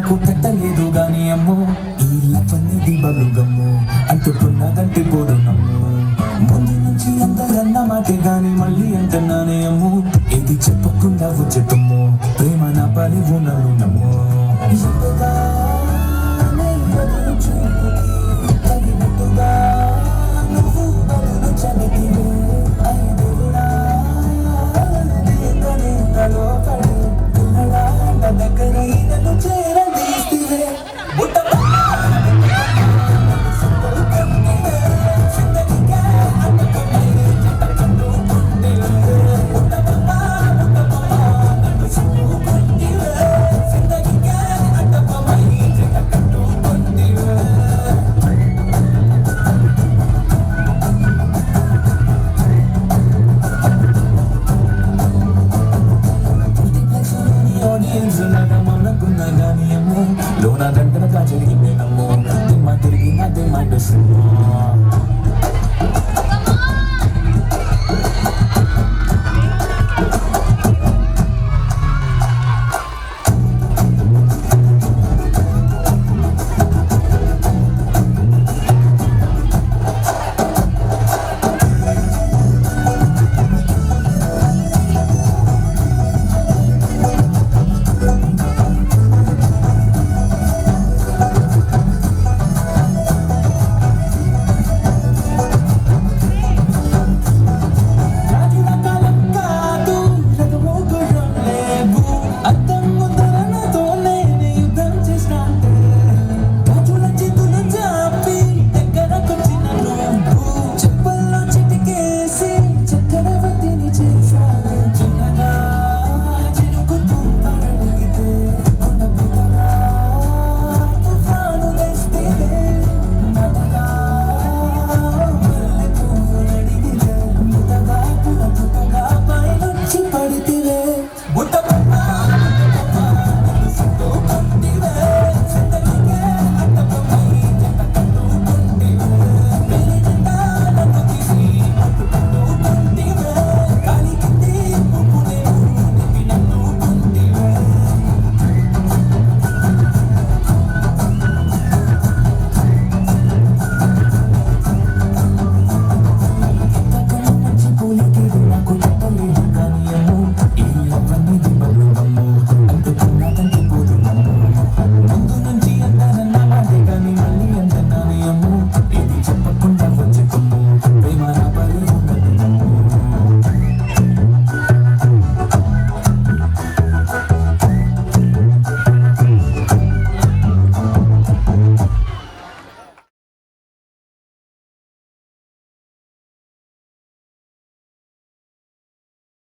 నాకు పెట్టలేదు గాని అమ్మో ఈ లవ్వనేది బలుగమ్ము అంటుకున్నదంటే పోదు నమ్ము ముందు నుంచి అందరన్న మాటే గాని మళ్ళీ అంటున్నానే అమ్ము ఇది చెప్పకుండా వచ్చేతమ్ము ప్రేమ నా పని ఉన్నను నమ్ము లోనా దండనగా జరిగిందే నమ్ము తిమ్మ తిరిగి నా దిమ్మ